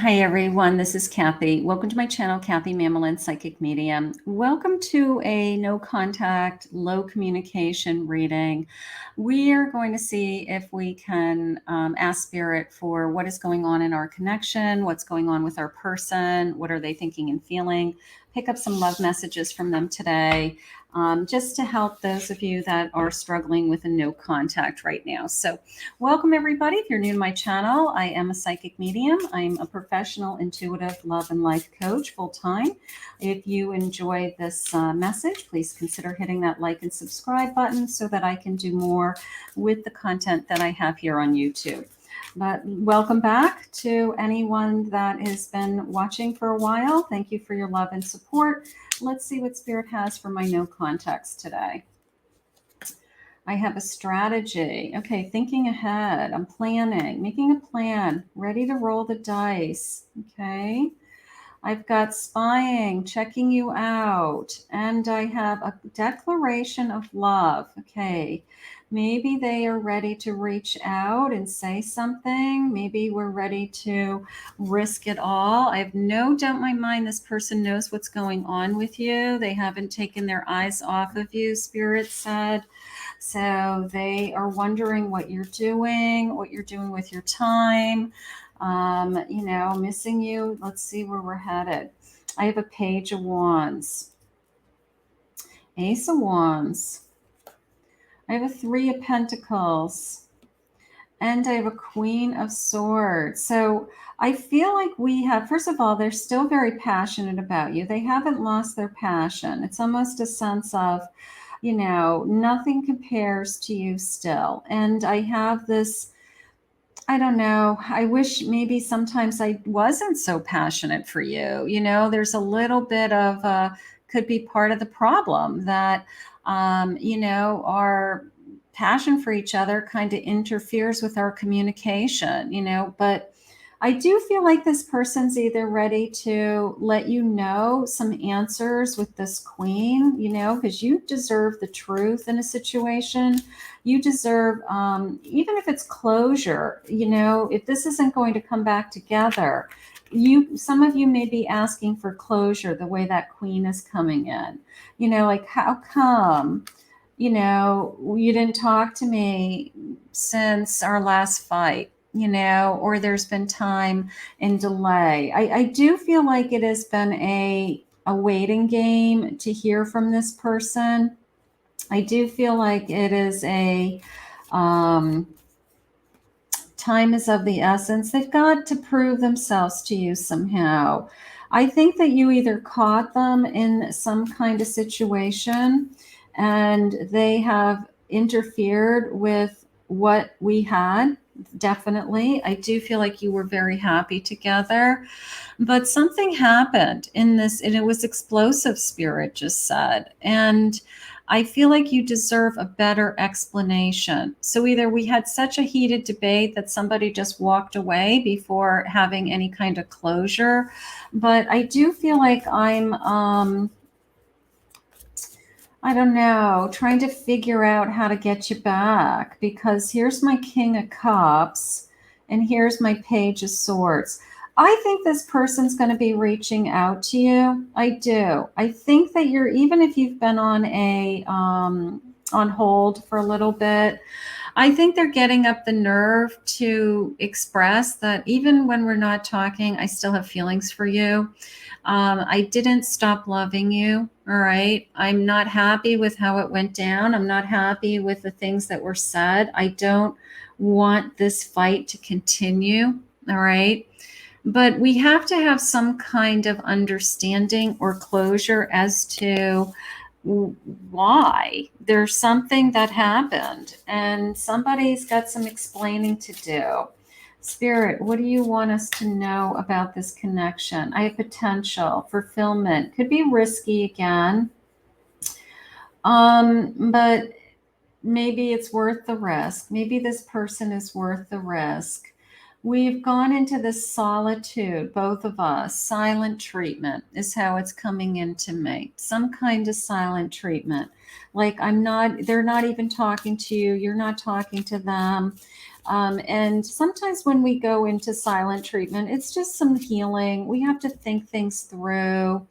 Hi everyone, this is Kathy. Welcome to my channel, Kathy Mamelin, Psychic Medium. Welcome to a no contact, low communication reading. We are going to see if we can ask Spirit for what is going on in our connection, what's going on with our person, what are they thinking and feeling. Pick up some love messages from them today. Just to help those of you that are struggling with a no contact right now. So welcome everybody. If you're new to my channel, I am a psychic medium. I'm a professional intuitive love and life coach full-time. If you enjoy this message, please consider hitting that like and subscribe button so that I can do more with the content that I have here on YouTube. But welcome back to anyone that has been watching for a while. Thank you for your love and support. Let's see what Spirit has for my no context today. I have a strategy. Okay, thinking ahead. I'm planning, making a plan, ready to roll the dice. Okay. I've got spying, checking you out, and I have a declaration of love. Okay, maybe they are ready to reach out and say something. Maybe we're ready to risk it all. I have no doubt in my mind this person knows what's going on with you. They haven't taken their eyes off of you, Spirit said. So they are wondering what you're doing with your time. Missing you. Let's see where we're headed. I have a Page of Wands, Ace of Wands. I have a Three of Pentacles, and I have a Queen of Swords. So I feel like we have, first of all, they're still very passionate about you. They haven't lost their passion. It's almost a sense of, nothing compares to you still. And I have this, I don't know. I wish maybe sometimes I wasn't so passionate for you. There's a little bit of could be part of the problem that, our passion for each other kind of interferes with our communication, but I do feel like this person's either ready to let you know some answers with this queen, because you deserve the truth in a situation. You deserve, even if it's closure, if this isn't going to come back together, some of you may be asking for closure the way that queen is coming in, like how come, you didn't talk to me since our last fight, or there's been time and delay. I do feel like it has been a waiting game to hear from this person. I do feel like it is a time is of the essence. They've got to prove themselves to you somehow. I think that you either caught them in some kind of situation and they have interfered with what we had. Definitely. I do feel like you were very happy together, but something happened in this, and it was explosive, Spirit just said. And I feel like you deserve a better explanation. So either we had such a heated debate that somebody just walked away before having any kind of closure, but I do feel like I'm, I don't know, trying to figure out how to get you back, because here's my King of Cups and here's my Page of Swords. I think this person's going to be reaching out to you. I do. I think that even if you've been on on hold for a little bit, I think they're getting up the nerve to express that even when we're not talking, I still have feelings for you. I didn't stop loving you. All right. I'm not happy with how it went down. I'm not happy with the things that were said. I don't want this fight to continue. All right. But we have to have some kind of understanding or closure as to why. There's something that happened and somebody's got some explaining to do. Spirit, what do you want us to know about this connection? I have potential, fulfillment, could be risky again, but maybe it's worth the risk. Maybe this person is worth the risk. We've gone into this solitude, both of us. Silent treatment is how it's coming into me. Some kind of silent treatment. Like they're not even talking to you. You're not talking to them. And sometimes when we go into silent treatment, it's just some healing. We have to think things through.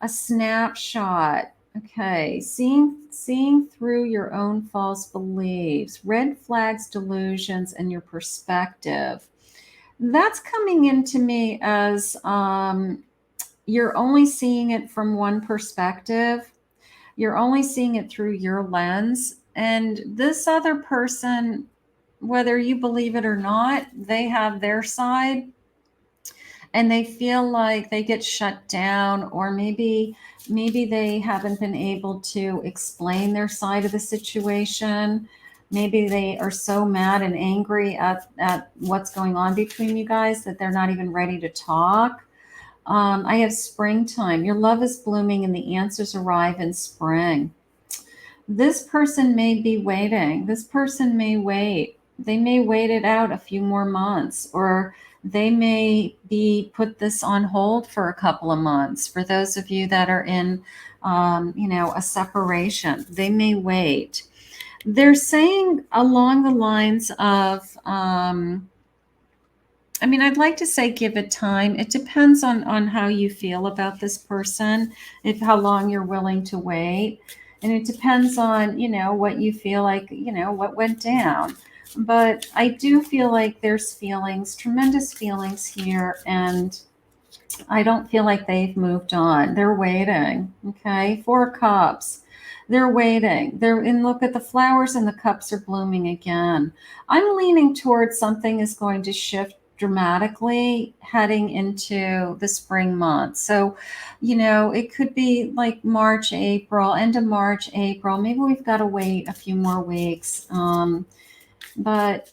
A snapshot. Okay, seeing through your own false beliefs, red flags, delusions, and your perspective. That's coming into me as you're only seeing it from one perspective. You're only seeing it through your lens. And this other person, whether you believe it or not, they have their side and they feel like they get shut down, or maybe they haven't been able to explain their side of the situation. Maybe they are so mad and angry at what's going on between you guys that they're not even ready to talk. I have springtime. Your love is blooming and the answers arrive in spring. This person may be waiting. This person may wait. They may wait it out a few more months, or they may be put this on hold for a couple of months. For those of you that are in, a separation, they may wait. They're saying along the lines of, I'd like to say give it time. It depends on how you feel about this person, if how long you're willing to wait. And it depends on, what you feel like, what went down. But I do feel like there's feelings, tremendous feelings here. And I don't feel like they've moved on. They're waiting. Okay. 4 cups. They're waiting. Look at the flowers and the cups are blooming again. I'm leaning towards something is going to shift dramatically heading into the spring months. So, it could be like March, April, end of March, April. Maybe we've got to wait a few more weeks. But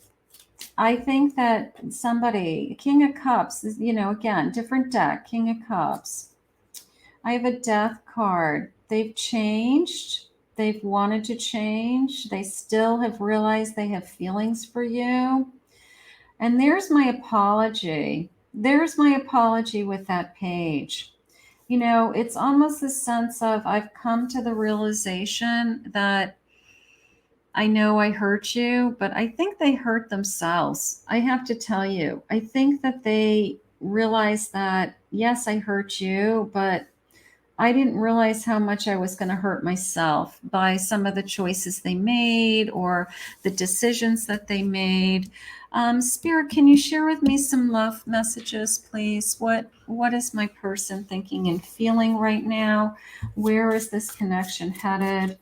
I think that somebody, King of Cups, again, different deck, King of Cups. I have a Death card. They've changed. They've wanted to change. They still have realized they have feelings for you. And there's my apology. There's my apology with that page. It's almost the sense of I've come to the realization that I know I hurt you, but I think they hurt themselves. I have to tell you, I think that they realize that, yes, I hurt you, but I didn't realize how much I was going to hurt myself by some of the choices they made or the decisions that they made. Spirit, can you share with me some love messages, please? What is my person thinking and feeling right now? Where is this connection headed?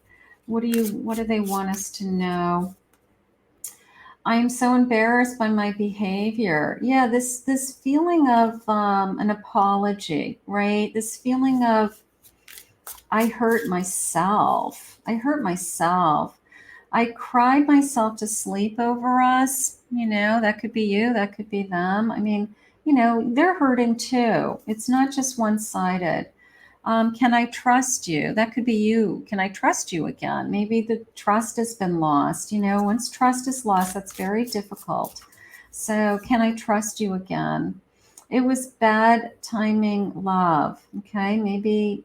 What do they want us to know? I am so embarrassed by my behavior. Yeah, this feeling of an apology, right? This feeling of I hurt myself. I hurt myself. I cried myself to sleep over us. That could be you, that could be them. They're hurting too. It's not just one-sided. Can I trust you? That could be you. Can I trust you again? Maybe the trust has been lost. Once trust is lost, that's very difficult. So, can I trust you again? It was bad timing love. Okay. Maybe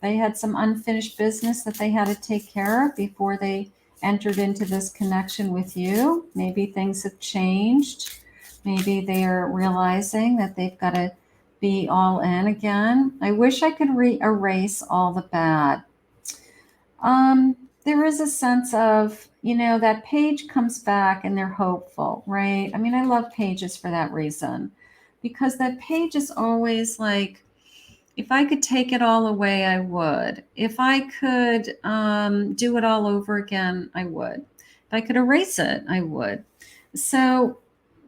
they had some unfinished business that they had to take care of before they entered into this connection with you. Maybe things have changed. Maybe they are realizing that they've got to be all in again. I wish I could erase all the bad. There is a sense of, that page comes back and they're hopeful, right? I love pages for that reason, because that page is always like, if I could take it all away, I would. If I could do it all over again, I would. If I could erase it, I would. So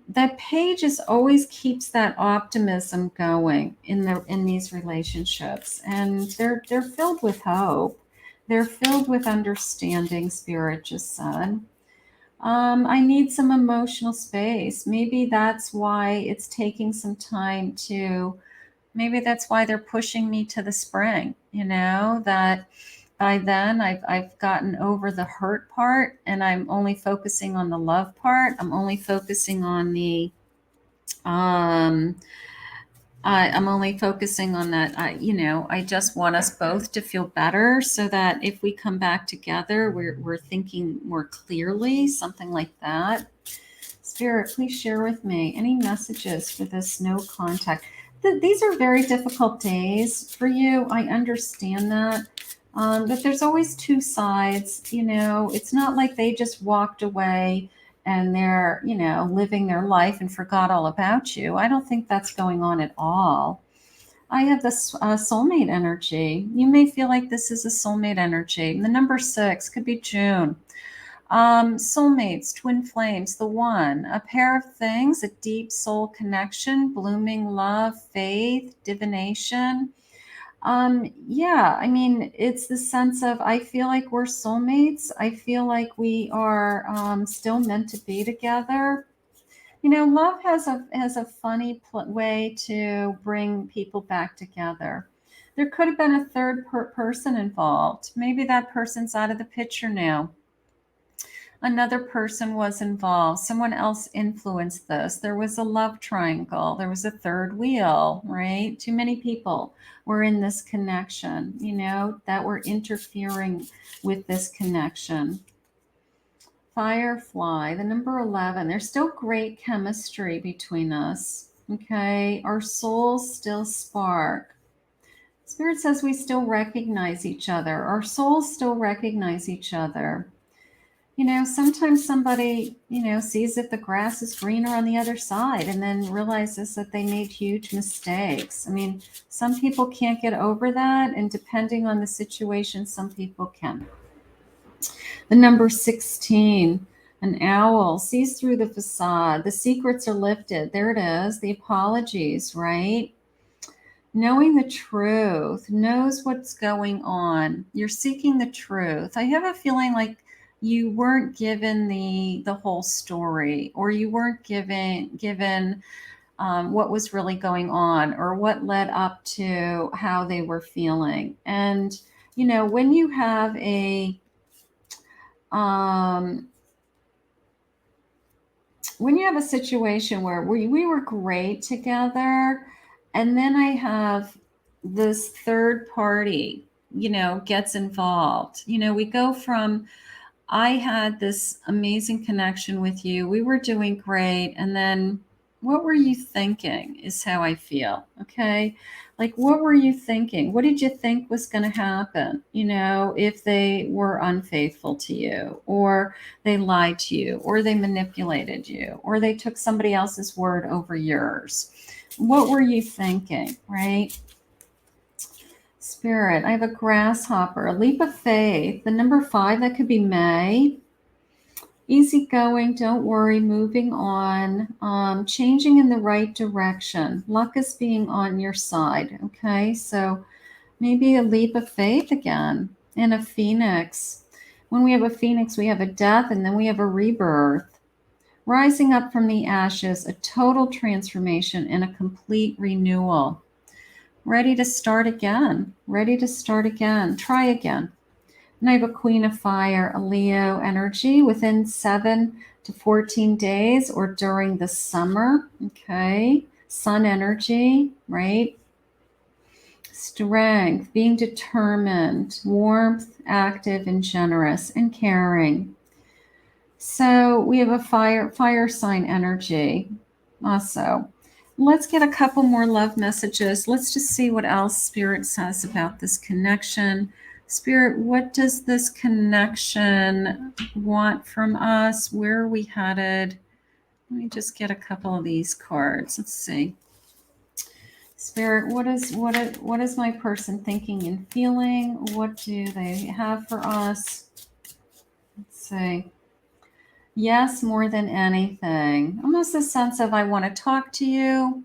that page always keeps that optimism going in these relationships, and they're filled with hope. They're filled with understanding. Spirit just said, I need some emotional space. Maybe that's why it's taking some time to. Maybe that's why they're pushing me to the spring. That by then I've gotten over the hurt part and I'm only focusing on the love part. I'm only focusing on the I'm only focusing on that. I just want us both to feel better so that if we come back together, we're thinking more clearly, something like that. Spirit, please share with me any messages for this no contact. These are very difficult days for you. I understand that. But there's always two sides. You know, it's not like they just walked away and they're, you know, living their life and forgot all about you. I don't think that's going on at all. I have this soulmate energy. You may feel like this is a soulmate energy. The number 6 could be June. Soulmates, twin flames, the one, a pair of things, a deep soul connection, blooming love, faith, divination. Yeah, I mean, it's the sense of I feel like we're soulmates. I feel like we are still meant to be together. You know, love has a funny way to bring people back together. There could have been a third person involved. Maybe that person's out of the picture now. Another person was involved. Someone else influenced this. There was a love triangle. There was a third wheel, right? Too many people were in this connection, you know, that were interfering with this connection. Firefly, the number 11. There's still great chemistry between us. Okay. Our souls still spark. Spirit says we still recognize each other. Our souls still recognize each other. You know, sometimes somebody, you know, sees that the grass is greener on the other side and then realizes that they made huge mistakes. I mean, some people can't get over that. And depending on the situation, some people can. The number 16, an owl, sees through the facade. The secrets are lifted. There it is. The apologies, right? Knowing the truth, knows what's going on. You're seeking the truth. I have a feeling like you weren't given the whole story, or you weren't given what was really going on, or what led up to how they were feeling. And you know, when you have a situation where we were great together, and then I have this third party, you know, gets involved. You know, we go from I had this amazing connection with you. We were doing great. And then what were you thinking is how I feel. Okay. Like, what were you thinking? What did you think was going to happen? You know, if they were unfaithful to you, or they lied to you, or they manipulated you, or they took somebody else's word over yours. What were you thinking? Right? Spirit, I have a grasshopper, a leap of faith. The number 5, that could be May. Easygoing, don't worry, moving on, changing in the right direction. Luck is being on your side. Okay, so maybe a leap of faith again. And a phoenix. When we have a phoenix, we have a death, and then we have a rebirth. Rising up from the ashes, a total transformation and a complete renewal. Ready to start again. Ready to start again. Try again. And I have a Queen of Fire, a Leo energy within 7 to 14 days or during the summer. Okay. Sun energy, right? Strength, being determined, warmth, active and generous, and caring. So we have a fire sign energy also. Let's get a couple more love messages. Let's just see what else Spirit says about this connection. Spirit, what does this connection want from us? Where are we headed? Let me just get a couple of these cards. Let's see. Spirit, what is my person thinking and feeling? What do they have for us? Let's see. Yes, more than anything. Almost a sense of I want to talk to you.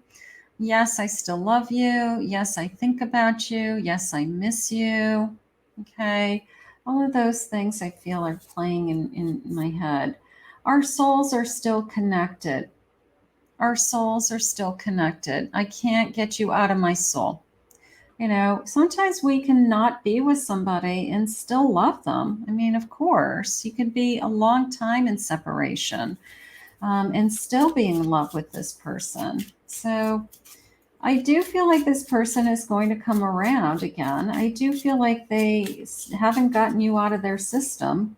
Yes, I still love you. Yes, I think about you. Yes, I miss you. Okay. All of those things I feel are playing in my head. Our souls are still connected. Our souls are still connected. I can't get you out of my soul. You know, sometimes we can not be with somebody and still love them. I mean, of course, you can be a long time in separation and still be in love with this person. So I do feel like this person is going to come around again. I do feel like they haven't gotten you out of their system.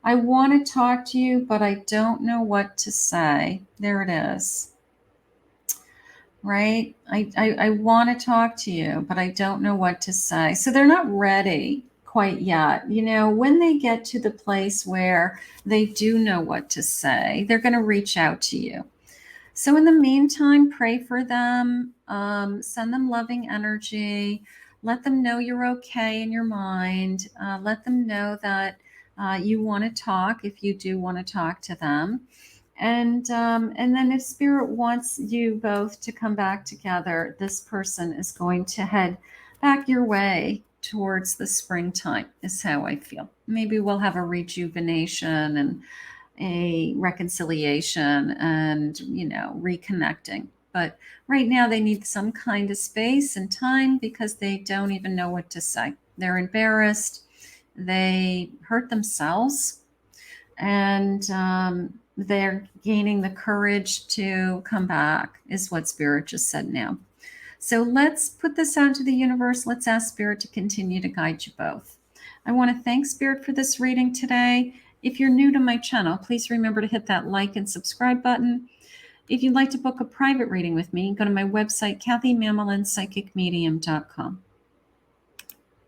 I want to talk to you, but I don't know what to say. There it is. Right? I want to talk to you, but I don't know what to say. So they're not ready quite yet. You know, when they get to the place where they do know what to say, they're going to reach out to you. So in the meantime, pray for them, send them loving energy, let them know you're okay in your mind, let them know that you want to talk if you do want to talk to them. And then if spirit wants you both to come back together, this person is going to head back your way towards the springtime, is how I feel. Maybe we'll have a rejuvenation and a reconciliation and, you know, reconnecting. But right now they need some kind of space and time because they don't even know what to say. They're embarrassed. They hurt themselves, and they're gaining the courage to come back, is what Spirit just said now. So let's put this out to the universe. Let's ask Spirit to continue to guide you both. I want to thank Spirit for this reading today. If you're new to my channel, please remember to hit that like and subscribe button. If you'd like to book a private reading with me, go to my website, KathyMamolinsPsychicMedium.com.